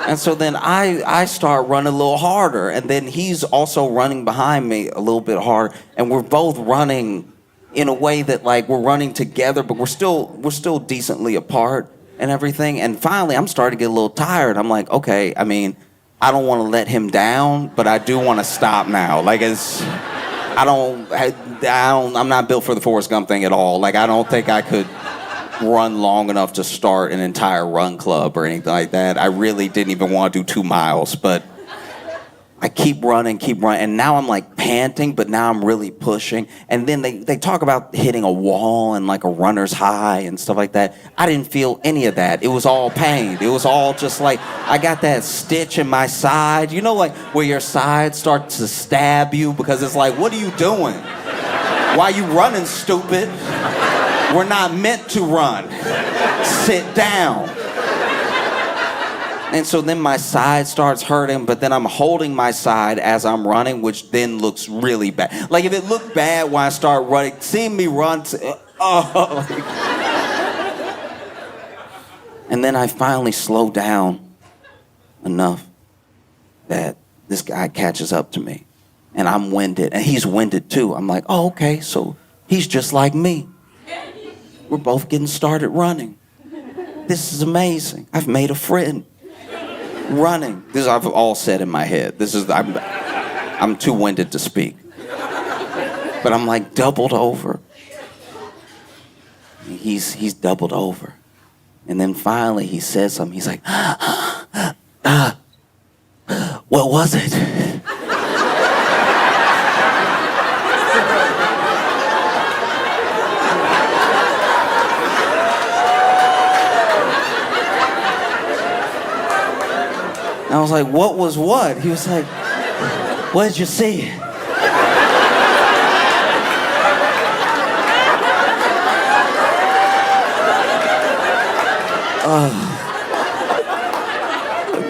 And so then I start running a little harder, and then he's also running behind me a little bit harder, and we're both running in a way that, like, we're running together, but we're still decently apart and everything. And finally, I'm starting to get a little tired. I'm like, okay, I mean, I don't want to let him down, but I do want to stop now. Like, I'm not built for the Forrest Gump thing at all. Like, I don't think I could run long enough to start an entire run club or anything like that. I really didn't even want to do 2 miles, but I keep running, and now I'm like panting, but now I'm really pushing. And then they talk about hitting a wall and like a runner's high and stuff like that. I didn't feel any of that. It was all pain. It was all just like, I got that stitch in my side, you know, like where your side starts to stab you because it's like, what are you doing? Why are you running, stupid? We're not meant to run. Sit down. And so then my side starts hurting, but then I'm holding my side as I'm running, which then looks really bad. Like, if it looked bad when I start running, seeing me run, And then I finally slow down enough that this guy catches up to me. And I'm winded, and he's winded too. I'm like, oh, okay, so he's just like me. We're both getting started running. This is amazing. I've made a friend. Running. This I've all said in my head. I'm too winded to speak. But I'm like doubled over. He's doubled over. And then finally he says something. He's like, what was it? And I was like, what was what? He was like, what did you see?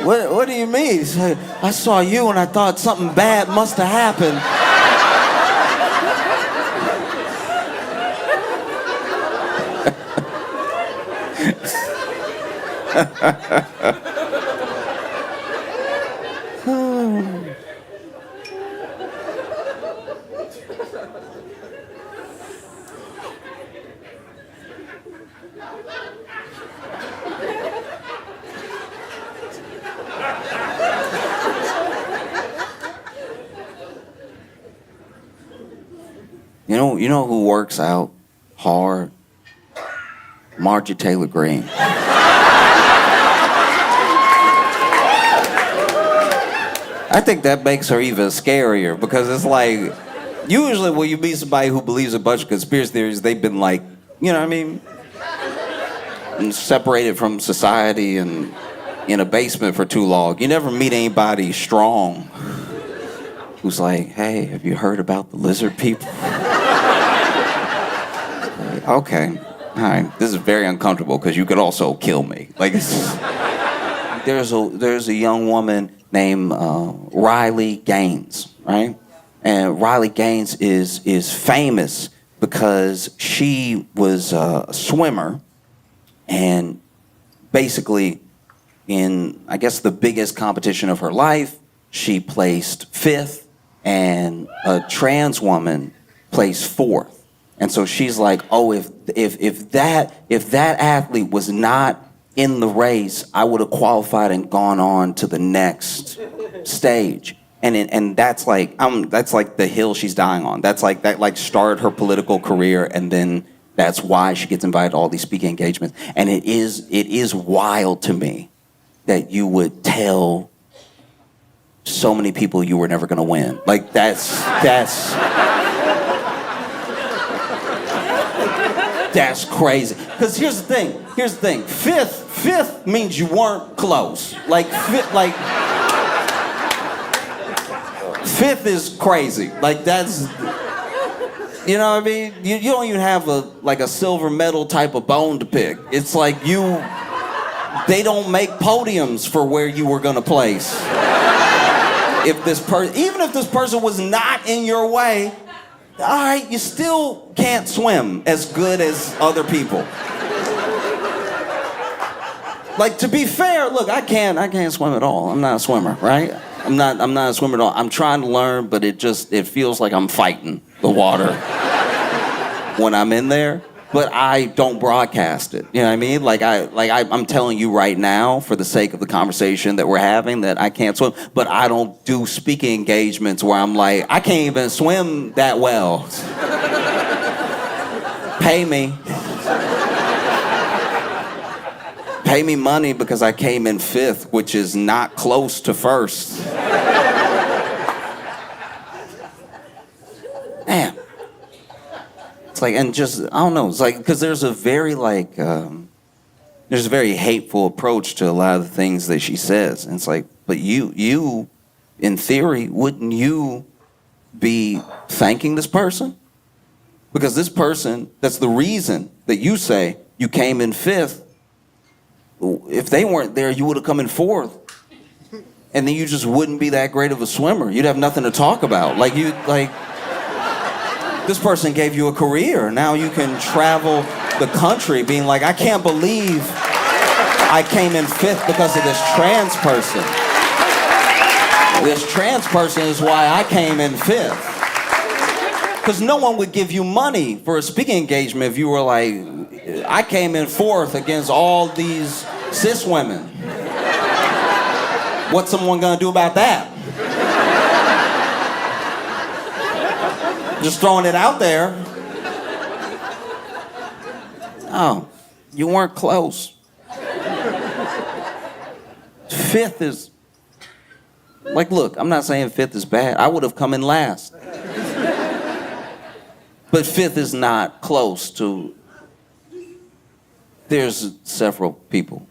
What do you mean? He's like, I saw you and I thought something bad must have happened. You know who works out hard? Marjorie Taylor Greene. I think that makes her even scarier because it's like, usually when you meet somebody who believes a bunch of conspiracy theories, they've been like, you know what I mean? Separated from society and in a basement for too long. You never meet anybody strong who's like, hey, have you heard about the lizard people? Okay, all right. This is very uncomfortable because you could also kill me. Like, there's a young woman named Riley Gaines, right? And Riley Gaines is famous because she was a swimmer, and basically in, I guess, the biggest competition of her life, she placed 5th, and a trans woman placed 4th. And so she's like, oh, if that athlete was not in the race, I would have qualified and gone on to the next stage. And that's like the hill she's dying on. That's like that started her political career, and then that's why she gets invited to all these speaking engagements. And it is wild to me that you would tell so many people you were never gonna win. Like that's crazy. Because here's the thing. 5th means you weren't close. Like 5th is crazy. Like that's, you know what I mean? You don't even have a silver medal type of bone to pick. It's like they don't make podiums for where you were gonna place. Even if this person was not in your way, all right, you still can't swim as good as other people. Like, to be fair, look, I can't swim at all. I'm not a swimmer, right? I'm not a swimmer at all. I'm trying to learn, but it feels like I'm fighting the water when I'm in there. But I don't broadcast it. You know what I mean? I'm telling you right now, for the sake of the conversation that we're having, that I can't swim. But I don't do speaking engagements where I'm like, I can't even swim that well. Pay me. Pay me money because I came in 5th, which is not close to 1st. Damn. It's like, and just, I don't know, it's like, because there's a very, there's a very hateful approach to a lot of the things that she says. And it's like, but you, in theory, wouldn't you be thanking this person? Because this person, that's the reason that you say you came in 5th. If they weren't there, you would have come in 4th. And then you just wouldn't be that great of a swimmer. You'd have nothing to talk about. This person gave you a career. Now you can travel the country being like, I can't believe I came in 5th because of this trans person. This trans person is why I came in 5th. Because no one would give you money for a speaking engagement if you were like, I came in 4th against all these cis women. What's someone gonna do about that? Just throwing it out there. Oh, you weren't close. 5th is, like, look, I'm not saying 5th is bad. I would have come in last. But 5th is not close to, there's several people.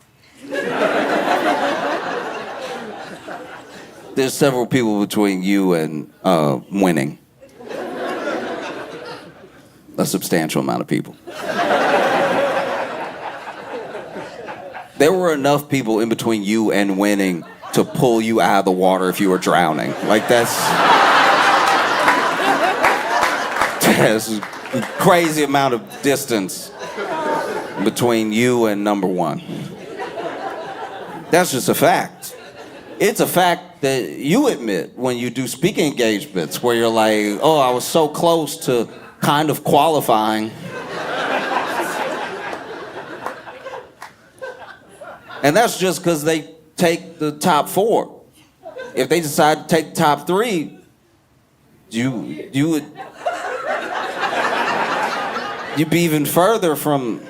There's several people between you and winning. A substantial amount of people. There were enough people in between you and winning to pull you out of the water if you were drowning. Like, that's a crazy amount of distance between you and number 1. That's just a fact. It's a fact that you admit when you do speaking engagements where you're like, oh, I was so close to kind of qualifying. And that's just because they take the top 4. If they decide to take the top 3, you'd be even further from,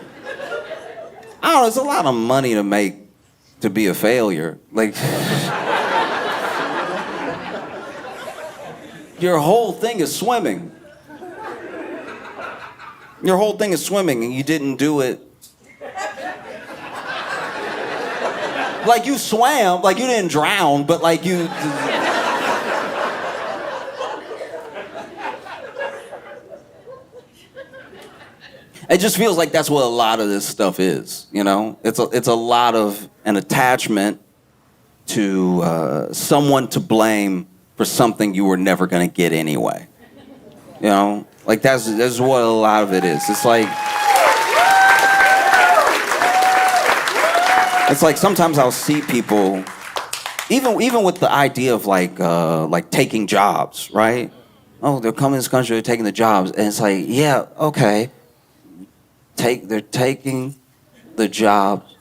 I don't know, it's a lot of money to make to be a failure. Like, your whole thing is swimming. Your whole thing is swimming, and you didn't do it. Like, you swam, like, you didn't drown, but like you. It just feels like that's what a lot of this stuff is, you know? It's a lot of an attachment to someone to blame for something you were never gonna get anyway. You know? Like, that's what a lot of it is. It's like sometimes I'll see people, even with the idea of like taking jobs, right? Oh, they're coming to this country, they're taking the jobs, and it's like, yeah, okay, they're taking the jobs.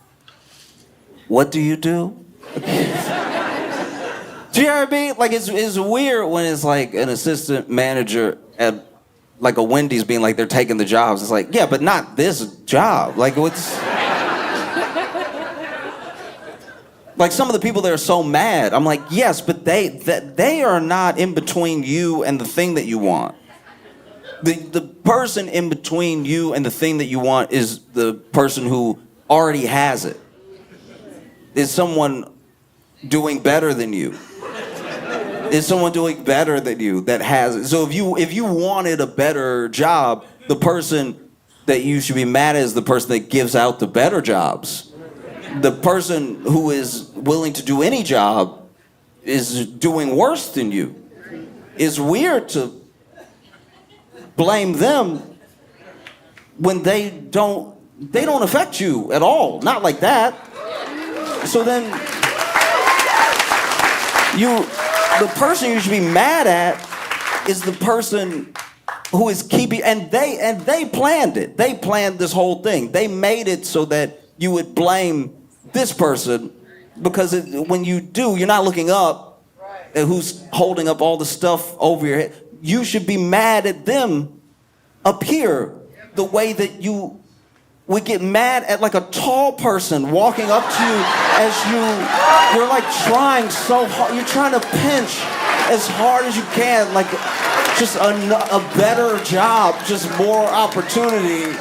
What do you do? Do you know what I mean? Like, it's weird when it's like an assistant manager at like a Wendy's being like, they're taking the jobs. It's like, yeah, but not this job. Like, what's... Like, some of the people that are so mad, I'm like, yes, but they are not in between you and the thing that you want. The person in between you and the thing that you want is the person who already has it. Is someone doing better than you? Is someone doing better than you that has it? So if you wanted a better job, the person that you should be mad at is the person that gives out the better jobs. The person who is willing to do any job is doing worse than you. It's weird to blame them when they don't affect you at all. Not like that. So then the person you should be mad at is the person who is keeping, and they planned it. They planned this whole thing. They made it so that you would blame this person, because when you do, you're not looking up at who's holding up all the stuff over your head. You should be mad at them up here the way that you would get mad at like a tall person walking up to you as you're like trying so hard. You're trying to pinch as hard as you can, like just a better job, just more opportunity.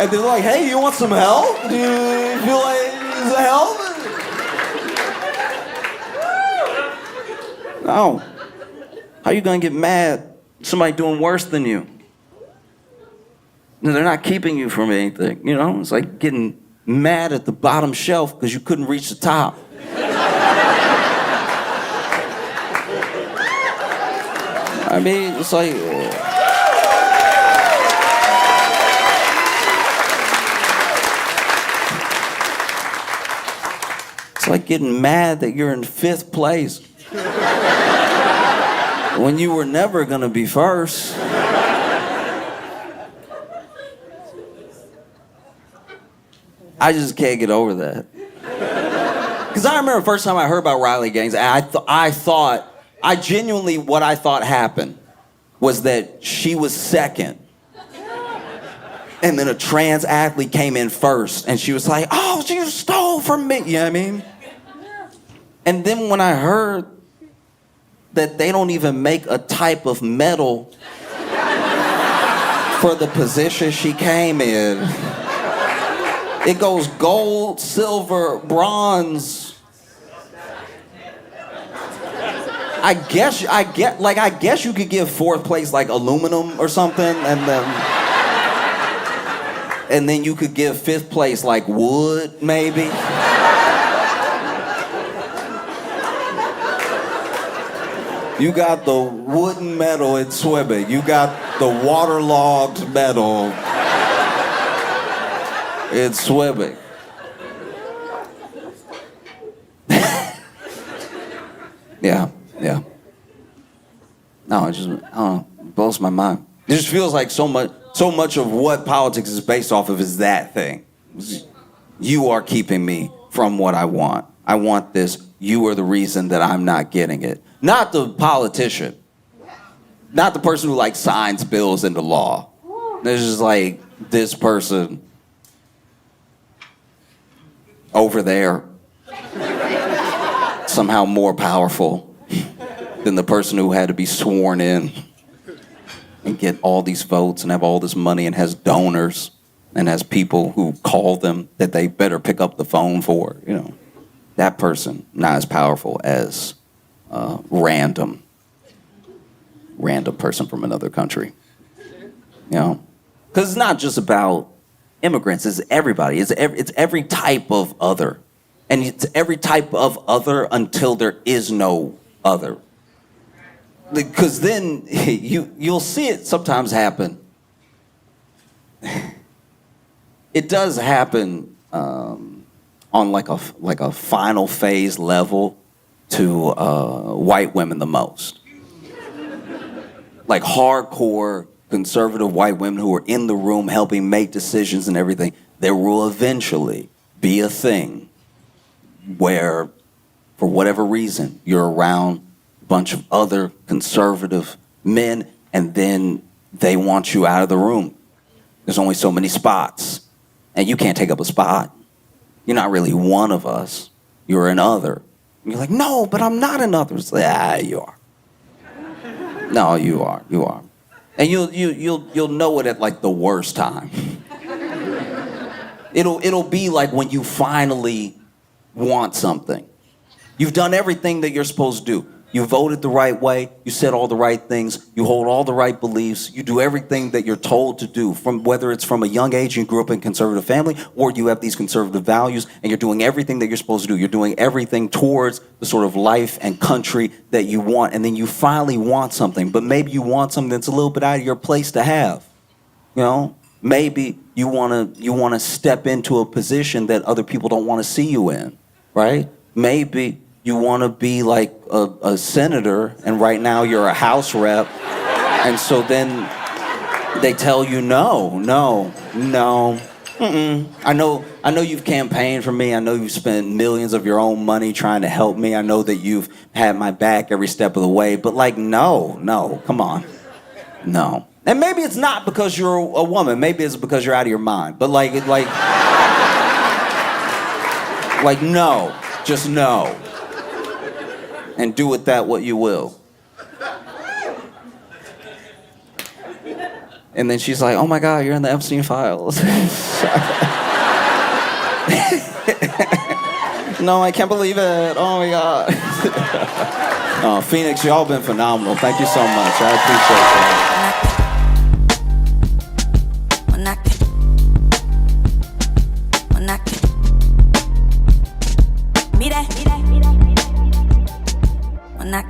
And they're like, hey, you want some help? Do you feel like is it help? No. How you gonna get mad at somebody doing worse than you? They're not keeping you from anything, you know? It's like getting mad at the bottom shelf because you couldn't reach the top. I mean, it's like... It's like getting mad that you're in 5th place when you were never gonna be first. I just can't get over that. Because I remember the first time I heard about Riley Gaines, I genuinely, what I thought happened was that she was second. And then a trans athlete came in first, and she was like, oh, you stole from me. You know what I mean? And then when I heard that they don't even make a type of medal for the position she came in, it goes gold, silver, bronze. I guess you could give 4th place like aluminum or something, and then you could give 5th place like wood, maybe. You got the wooden medal in swimming. You got the waterlogged medal in swimming. Yeah. No, it just, I don't know, it blows my mind. It just feels like so much of what politics is based off of is that thing. You are keeping me from what I want. I want this. You are the reason that I'm not getting it. Not the politician. Not the person who like signs bills into law. It's just like this person over there, somehow more powerful than the person who had to be sworn in and get all these votes and have all this money and has donors and has people who call them that they better pick up the phone for, you know. That person, not as powerful as random person from another country, you know? Because it's not just about immigrants, it's everybody. It's every type of other. And it's every type of other until there is no other. Because then you'll see it sometimes happen. It does happen on like a final phase level to white women the most. Like hardcore conservative white women who are in the room helping make decisions and everything. There will eventually be a thing where, for whatever reason, you're around a bunch of other conservative men and then they want you out of the room. There's only so many spots and you can't take up a spot. You're not really one of us. You're an other. And you're like, no, but I'm not an other. It's like, you are. No, you are. You are. And you'll know it at like the worst time. It'll be like when you finally want something. You've done everything that you're supposed to do. You voted the right way, you said all the right things, you hold all the right beliefs, you do everything that you're told to do, from whether it's from a young age you grew up in a conservative family, or you have these conservative values, and you're doing everything that you're supposed to do. You're doing everything towards the sort of life and country that you want, and then you finally want something, but maybe you want something that's a little bit out of your place to have. You know? Maybe you wanna step into a position that other people don't want to see you in, right? Maybe you want to be like a senator, and right now you're a House rep, and so then they tell you no. I know you've campaigned for me. I know you've spent millions of your own money trying to help me. I know that you've had my back every step of the way, but like, no, come on, no. And maybe it's not because you're a woman. Maybe it's because you're out of your mind. But like no, just no. And do with that what you will. And then she's like, oh my God, you're in the Epstein files. No, I can't believe it. Oh my God. Oh, Phoenix, y'all been phenomenal. Thank you so much. I appreciate that. When I